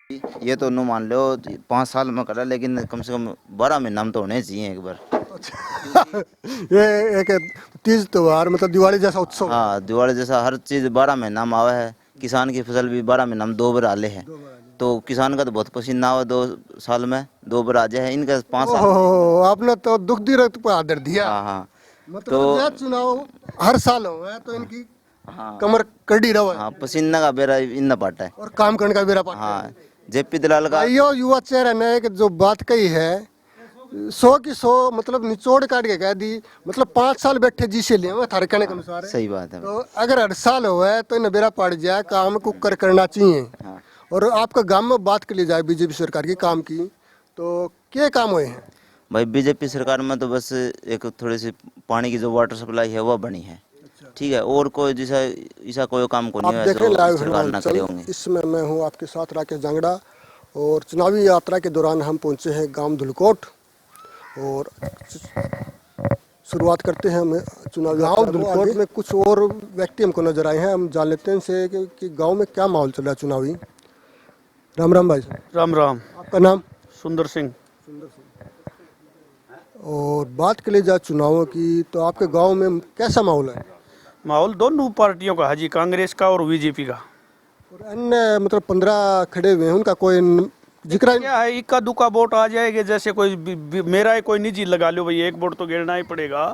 ये तो नो मान लो 5 साल में करा, लेकिन कम से कम 12 महीना में तो होने चाहिए एक बार। अच्छा ये एक तीज त्योहार मतलब दिवाली जैसा उत्सव। हाँ, दिवाली जैसा हर चीज़ 12 महीना में आवा है। किसान की फसल भी 12 महीना में 2 बार आले है, तो किसान का तो बहुत पसीना आवा, 2 साल में 2 बार आ जाए, इनका 5 साल में। ओहो आपने तो दुख दी रक्त पर आदर दिया। हाँ हाँ। मतलब तो यह चुनाव हर साल हो है तो इनकी हाँ कमर कड़ी रहो है हाँ, पसीना का बेरा इन पाटा है। और काम करने का बेरा पाटे है। हाँ, जेपी दलाल का। भाइयों युवा चेहरा ने एक जो बात कही है 100 की 100 मतलब निचोड़ काट के कह दी। मतलब 5 साल बैठे जी से लिए थारे कहने के अनुसार है। सही बात है। तो अगर हर साल हो है तो इन बेरा पड़ जाए काम को करना चाहिए। हाँ और आपका गांव में बात कर ली जाए बीजेपी सरकार के काम की तो क्या काम हुए हैं। भाई, बीजेपी सरकार में तो बस एक थोड़ी सी पानी की जो वाटर सप्लाई है वह बनी है, ठीक है, और कोई जैसा ऐसा कोई काम को आप नहीं है देख रहे जो लाइव सरकार ना करे हिमाचल, होंगे। इसमें मैं हूँ आपके साथ राकेश जांगड़ा। और चुनावी यात्रा के दौरान हम पहुँचे हैं गांव धुलकोट और शुरुआत करते हैं हम चुनावी गांव धुलकोट में। कुछ और व्यक्ति हमको नजर आए हैं, हम जान लेते हैं इनसे कि गांव में क्या माहौल चल रहा है चुनावी। राम राम भाई। राम राम। आपका नाम? सुंदर सिंह। और बात कर ली जाए चुनावों की तो आपके गांव में कैसा माहौल है? माहौल दोनों पार्टियों का है जी, कांग्रेस का और बीजेपी का। और अन्य मतलब 15 खड़े हुए हैं, उनका कोई जिक्र क्या है, इक्का दुक्का वोट आ जाएगा, जैसे कोई मेरा है कोई निजी लगा लो भाई, एक वोट तो गिरना ही पड़ेगा,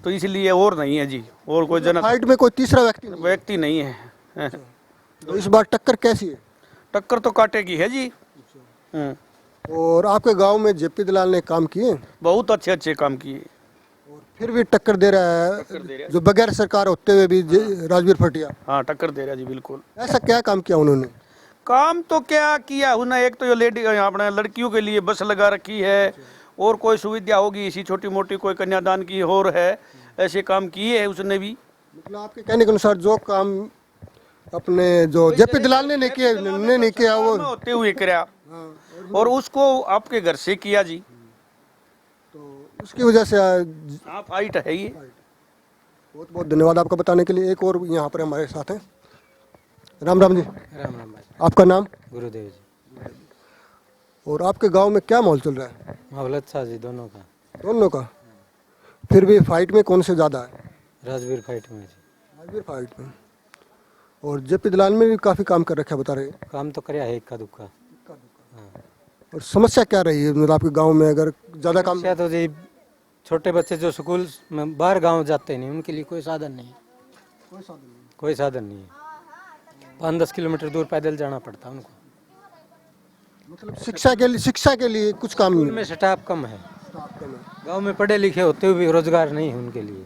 तो इसलिए और नहीं है जी, और कोई फाइट में कोई तीसरा व्यक्ति नहीं है। तो इस बार टक्कर कैसी है? टक्कर तो काटेगी है जी। और आपके गांव में जेपी दलाल ने काम किए, बहुत अच्छे अच्छे काम किए। और फिर भी टक्कर दे रहा है जो बगैर सरकार होते हुए भी राजवीर भटिया। हाँ, टक्कर दे रहा जी बिल्कुल। ऐसा क्या काम किया उन्होंने? काम तो क्या किया उन्हें, एक तो ये लेडी अपने लड़कियों के लिए बस लगा रखी है, और कोई सुविधा होगी इसी छोटी मोटी, कोई कन्यादान की और है, ऐसे काम किए है उसने भी। मतलब आपके कहने के अनुसार जो काम अपने जो जेपी दलाल ने नहीं किया वो होते हुए कराया, और उसको आपके घर से किया जी, तो उसकी वजह से हाँ फाइट है ये। बहुत बहुत धन्यवाद आपका बताने के लिए। एक और यहाँ पर हमारे साथ हैं। राम राम जी। राम राम भाई। आपका नाम? गुरुदेव जी। और आपके गांव में क्या माहौल चल रहा है? माहौल अच्छा जी दोनों का। दोनों का? फिर भी फाइट में कौन से ज़्यादा है? राजवीर फाइट में जी। राजवीर फाइट में। और जेपी दलाल में भी काफ़ी काम कर रखा है बता रहे हैं। काम तो कराया है इक्का दुक्का। और समस्या क्या रही है मतलब आपके गांव में अगर ज़्यादा काम? समस्या तो जी छोटे बच्चे जो स्कूल में बाहर गांव जाते नहीं, उनके लिए कोई साधन नहीं है। कोई साधन नहीं है। 5-10 किलोमीटर दूर पैदल जाना पड़ता है उनको। मतलब शिक्षा के लिए कुछ काम स्कूल नहीं में स्टाफ कम है। गांव में पढ़े लिखे होते हुए भी रोजगार नहीं है उनके लिए,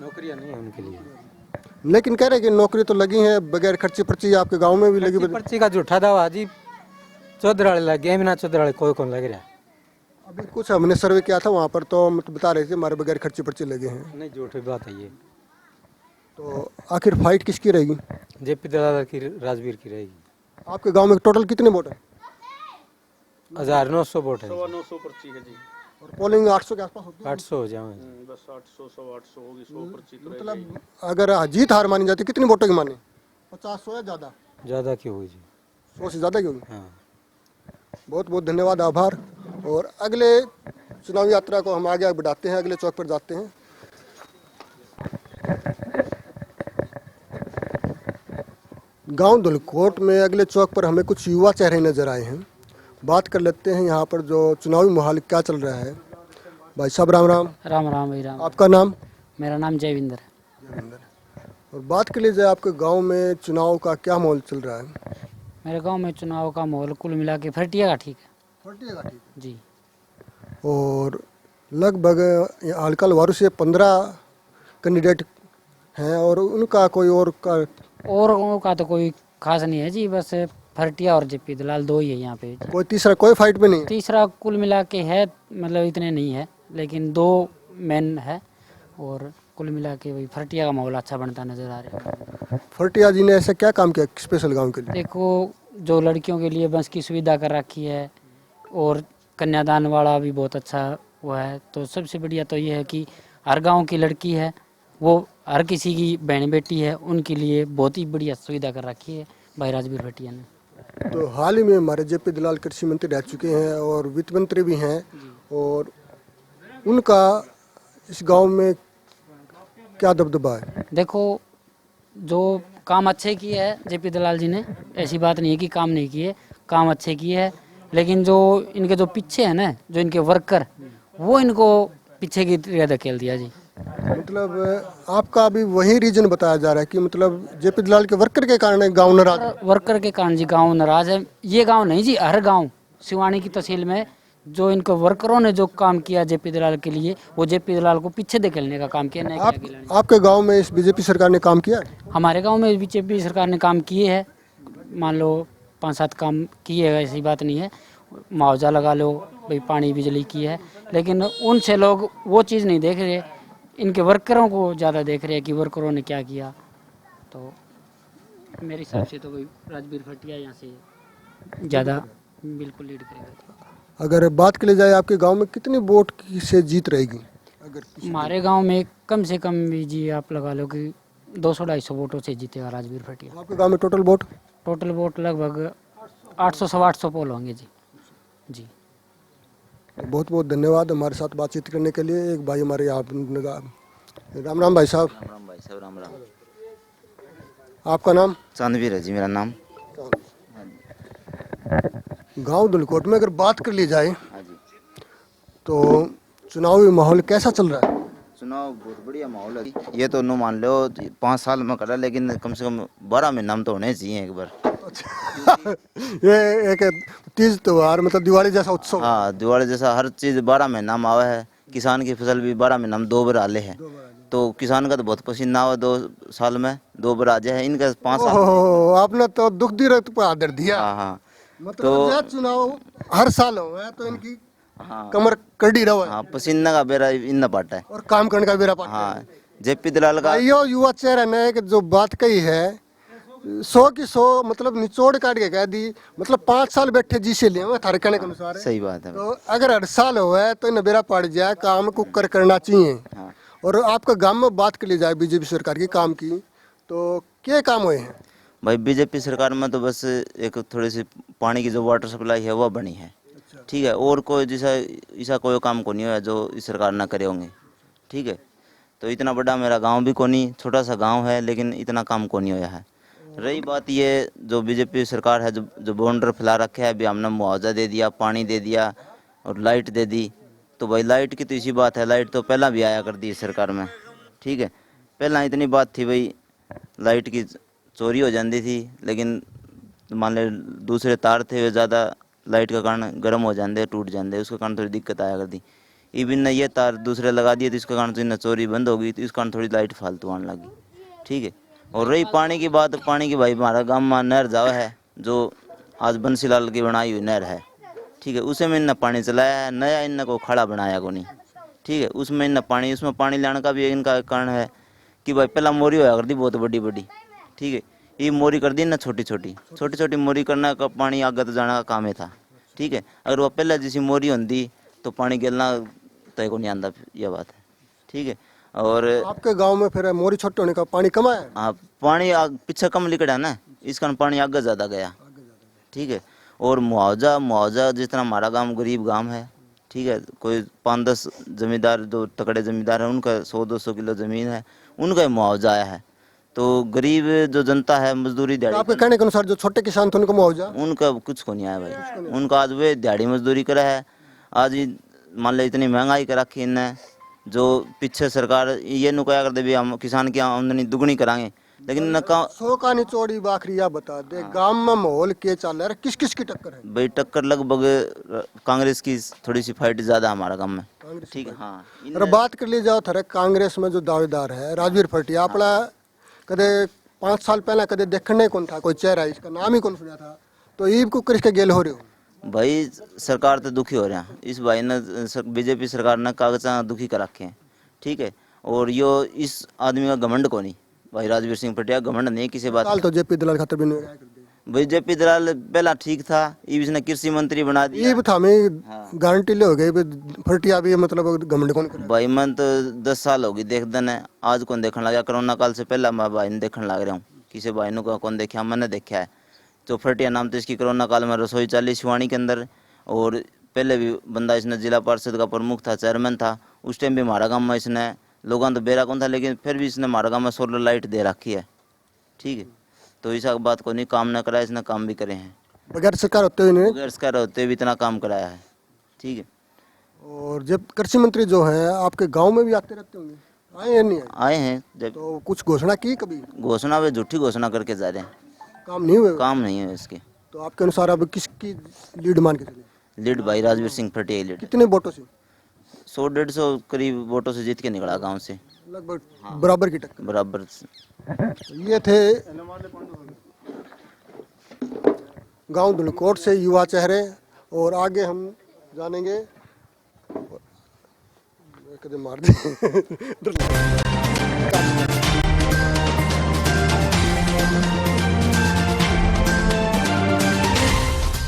नौकरियां नहीं है उनके लिए। लेकिन कह रहे कि नौकरी तो लगी है बगैर खर्ची पर्ची, आपके गांव में भी लगी। पर्ची का झूठा दावा जी, चौधराड़े लग गए, बिना चौधराड़े कोई कौन लग रहा है। अभी कुछ हमने सर्वे किया था वहाँ पर तो मतलब बता रहे थे हमारे बगैर खर्ची पर्ची लगे हैं। नहीं, झूठी बात है ये। तो आखिर फाइट किसकी रहेगी? जेपी दलाल की, राजवीर की रहेगी। आपके गांव में टोटल कितने वोट है? 1900 वोट है। 900 पर्ची है जी। और पोलिंग 800 के आसपास होती है। 800 हो जाए बस 800 800 होगी, 100 पर्ची तो मतलब अगर जीत हार मानी जाती कितनी वोटों की मानी? 50 100 या ज़्यादा? ज़्यादा की होगी जी। 100 से ज़्यादा की होगी। हाँ। बहुत बहुत धन्यवाद, आभार। और अगले चुनावी यात्रा को हम आगे बढ़ाते हैं, अगले चौक पर जाते हैं। गांव धुलकोट में अगले चौक पर हमें कुछ युवा चेहरे नजर आए हैं। बात कर लेते हैं यहाँ पर जो चुनावी माहौल क्या चल रहा है। भाई साहब राम राम। राम राम भाई राम। आपका नाम? मेरा नाम जयविंदर है। और बात कर लीजिए आपके गांव में चुनाव का क्या माहौल चल रहा है? मेरे गांव में चुनाव का माहौल कुल मिला के फटिया का ठीक है। फटिया का ठीक है जी। और लगभग हल्का वारू से 15 कैंडिडेट हैं और उनका कोई और का तो कोई खास नहीं है जी, बस फटिया और जेपी दलाल दो ही है यहाँ पे। कोई तीसरा कोई फाइट में नहीं? तीसरा कुल मिला के है, मतलब इतने नहीं है, लेकिन 2 मेन है, और कुल मिला के वही फटिया का माहौल अच्छा बनता नजर आ रहा है। फटिया जी ने ऐसा क्या काम किया स्पेशल गांव के लिए? देखो, जो लड़कियों के लिए बस की सुविधा कर रखी है, और कन्यादान वाला भी बहुत अच्छा वो है। तो सबसे बढ़िया तो ये है कि हर गांव की लड़की है, वो हर किसी की बहन बेटी है, उनके लिए बहुत ही बढ़िया सुविधा कर रखी है भाई राजवीर भटिया ने। तो हाल ही में हमारे जेपी दलाल कृषि मंत्री रह चुके हैं और वित्त मंत्री भी हैं, और उनका इस गांव में क्या दबदबा है? देखो, जो काम अच्छे किए है जेपी दलाल जी ने, ऐसी बात नहीं है कि काम नहीं किए, काम अच्छे किए हैं, लेकिन जो इनके जो पीछे है ना, जो इनके वर्कर, वो इनको पीछे की तरह धकेल दिया जी। मतलब आपका अभी वही रीजन बताया जा रहा है कि मतलब जेपी दलाल के वर्कर के कारण गांव नाराज है। वर्कर के कारण जी गांव नाराज है। ये गांव नहीं जी, हर गांव सिवानी की तहसील में जो इनको वर्करों ने जो काम किया जेपी दलाल के लिए, वो जेपी दलाल को पीछे धकेलने का काम किया, नहीं आप किया खिलाड़ी। आपके गांव में इस बीजेपी सरकार ने काम किया है? हमारे गांव में बीजेपी सरकार ने काम किए हैं, मान लो 5-7 काम किए हैं, ऐसी बात नहीं है। मुआवजा लगा लो भाई, पानी बिजली की है, लेकिन उनसे लोग वो चीज़ नहीं देख रहे, इनके वर्करों को ज़्यादा देख रहे हैं कि वर्करों ने क्या किया। तो मेरे हिसाब से तो भाई राजवीर खटिया यहाँ से ज़्यादा बिल्कुल लीड करेगा। अगर बात की जाए आपके गांव में कितनी वोट से जीत रहेगी? अगर हमारे गांव में कम से कम भी जी आप लगा लो कि 200-250 वोटों से जीतेगा राजवीर खटिया। आपके गांव में टोटल वोट? टोटल वोट लगभग 800-850 पोल होंगे जी। जी बहुत बहुत धन्यवाद हमारे साथ बातचीत करने के लिए। एक भाई हमारे यहाँ राम राम भाई साहब, राम राम भाई साहब, राम राम। आपका नाम? चांदवीर है जी मेरा नाम। गांव दुलकोट में अगर बात कर ली जाए हाँ जी। तो चुनावी माहौल कैसा चल रहा है? चुनाव बहुत बढ़िया माहौल है। ये तो नो मान लो 5 साल में करा, लेकिन कम से कम 12 महीना में तो होने चाहिए एक बार। ये एक तीज त्योहार मतलब दिवाली जैसा उत्सव। हाँ, दिवाली जैसा हर चीज़ 12 महीना में आवा है। किसान की फसल भी 12 महीना में 2 बार आले है, तो किसान का तो बहुत पसीना आवा, 2 साल में 2 बार आ जाए। इनका 5 साल। ओहो, आपने तो दुख दी रक्त पर आदर दिया। हाँ हाँ मतलब यह चुनाव हर साल हो है तो इनकी हाँ कमर कड़ी रहो है हाँ, पसीना का बेरा इन पाटा है। और काम करने का बेरा पाटा है। हाँ, जेपी दलाल का भाइयों, युवा चेहरा ने एक जो बात कही है 100 की 100 मतलब निचोड़ काट के कह दी। मतलब 5 साल बैठे जी से लिए थारे कहने के अनुसार है। सही बात है। तो अगर हर साल हो है तो इन बेरा पड़ जाए, काम कुकर करना चाहिए। हाँ। और आपका गांव में बात कर ली जाए बीजेपी सरकार की काम की, तो क्या काम हुए हैं? भाई बीजेपी सरकार में तो बस एक थोड़ी सी पानी की जो वाटर सप्लाई है वो बनी है, ठीक है। और कोई जैसा ऐसा कोई काम को नहीं हुआ जो इस सरकार ना करे होंगे, ठीक है। तो इतना बड़ा मेरा गांव भी को नहीं, छोटा सा गांव है, लेकिन इतना काम को नहीं हुआ है। रही बात ये जो बीजेपी सरकार है जो बॉर्डर फैला रखे है, अभी हमने मुआवजा दे दिया, पानी दे दिया और लाइट दे दी। तो भाई लाइट की तो इसी बात है, लाइट तो पहला भी आया कर दी इस सरकार में, ठीक है। पहला इतनी बात थी भाई लाइट की चोरी हो जाती थी, लेकिन मान ले दूसरे तार थे वे ज़्यादा लाइट का कारण गर्म हो जाते, टूट जाते, उसके कारण थोड़ी दिक्कत आया करती। इवन ने ये तार दूसरे लगा दिए तो इसके कारण तो इन्हें चोरी बंद हो गई, तो इस कारण थोड़ी लाइट फालतू आने लगी, ठीक है। और रही पानी की बात, पानी की भाई हमारा गाँव में नहर जावा है जो आज बंसीलाल की बनाई हुई नहर है, ठीक है। उसे में इन्हें पानी चलाया है, नया इन्हें को खड़ा बनाया को नहीं, ठीक है। उसमें इन्हें पानी, उसमें पानी लाने का भी इनका कारण है कि भाई पहला मोरी होया कर दी बहुत बड़ी बड़ी, ठीक है। ये मोरी कर दी ना छोटी छोटी मोरी करने का पानी आगे तो जाने का काम है था, ठीक है। अगर वो पहले जैसी मोरी होती तो पानी गिरना तय को नहीं आंदा, यह बात है, ठीक है। और आपके गांव में फिर मोरी छोटे होने का पानी कम आया? हाँ, पानी पीछे कम लिकड़ा ना, इस कारण पानी आगे ज़्यादा गया, ठीक है। और मुआवजा जितना हमारा गांव गरीब गांव है, ठीक है। कोई 5-10 जमींदार जो तकड़े जमींदार हैं उनका 100-200 किलो ज़मीन है, उनका ही मुआवजा आया है। तो गरीब जो जनता है मजदूरी तो दिहाड़ी, आपके कहने के अनुसार जो छोटे किसान थे उनको मुआवजा? उनका कुछ को नहीं आया भाई। उनका आज वे दिहाड़ी मजदूरी करा है, आज ही मान ले इतनी महंगाई कर रखी इनने, जो पीछे सरकार ये नु क्या कर दे भी हम किसान की आमदनी दुगनी कराएंगे, लेकिन न का 100 का निचोड़ी बाखरी या बता दे गांव में माहौल के चल रहा है, किस किस की टक्कर है? भाई टक्कर लगभग कांग्रेस की थोड़ी सी फाइट ज़्यादा हमारा गाँव में, ठीक है। हाँ, अरे बात कर ली जाओ थारे कांग्रेस में जो दावेदार है राजवीर खटिया, अपना कदे 5 साल पहले कदे देखने कौन था, कोई चेहरा इसका नाम ही कौन सुना था, तो ईब को कृष के गेल हो रहे हो भाई सरकार तो दुखी हो रहे हैं। इस भाई ने बीजेपी सरकार ने कागजा दुखी कर रखे हैं, ठीक है। और यो इस आदमी का घमंड को नहीं, भाई राजवीर सिंह खटिया घमंड नहीं किसी बात। साल तो जेपी दलाल खातर भी नहीं कर दे। भाई जेपी दलाल पहला ठीक था, इसने कृषि मंत्री बना दिया। ईब था में गारंटी ले हो गई फटिया भी, मतलब घमंड कौन करे? भाई मन तो 10 साल हो गई देख देने, आज कौन देखने लगा। कोरोना काल से पहला मैं भाई ने देखने लग रहा हूँ, किसी भाई ने कौन देखा, मैंने देखा है चौफटिया नाम था इसकी, कोरोना काल में रसोई चाली शिवानी के अंदर। और पहले भी बंदा इसने जिला पार्षद का प्रमुख था, चेयरमैन था। उस टाइम भी हमारा गाँव में इसने लोगों तो बेरा कौन था, लेकिन फिर भी इसने हमारा गाँव में सोलर लाइट दे रखी है। ठीक है, तो ऐसा बात को नहीं, काम न कराया इसने, काम भी करे हैं बगैर सरकार होते हुए नहीं। बगैर इसका होते हुए भी इतना काम कराया है। ठीक है, और जब कृषि मंत्री जो है आपके गांव में भी आते रहते होंगे, आए या नहीं आए? आए हैं। जब तो कुछ घोषणा की कभी? घोषणा वे झूठी घोषणा करके जा रहे हैं, काम नहीं हुए? काम नहीं है इसके। तो आपके अनुसार अब किसकी लीड मान के चले? लीड भाई राजवीर सिंह फटिया लीड, कितने वोटों से? 100-150 करीब वोटों से जीत के निकला गांव से, लगभग बराबर की टक्कर। बराबर। तो ये थे गांव धुलकोट से युवा चेहरे, और आगे हम जानेंगे। कदम मार दे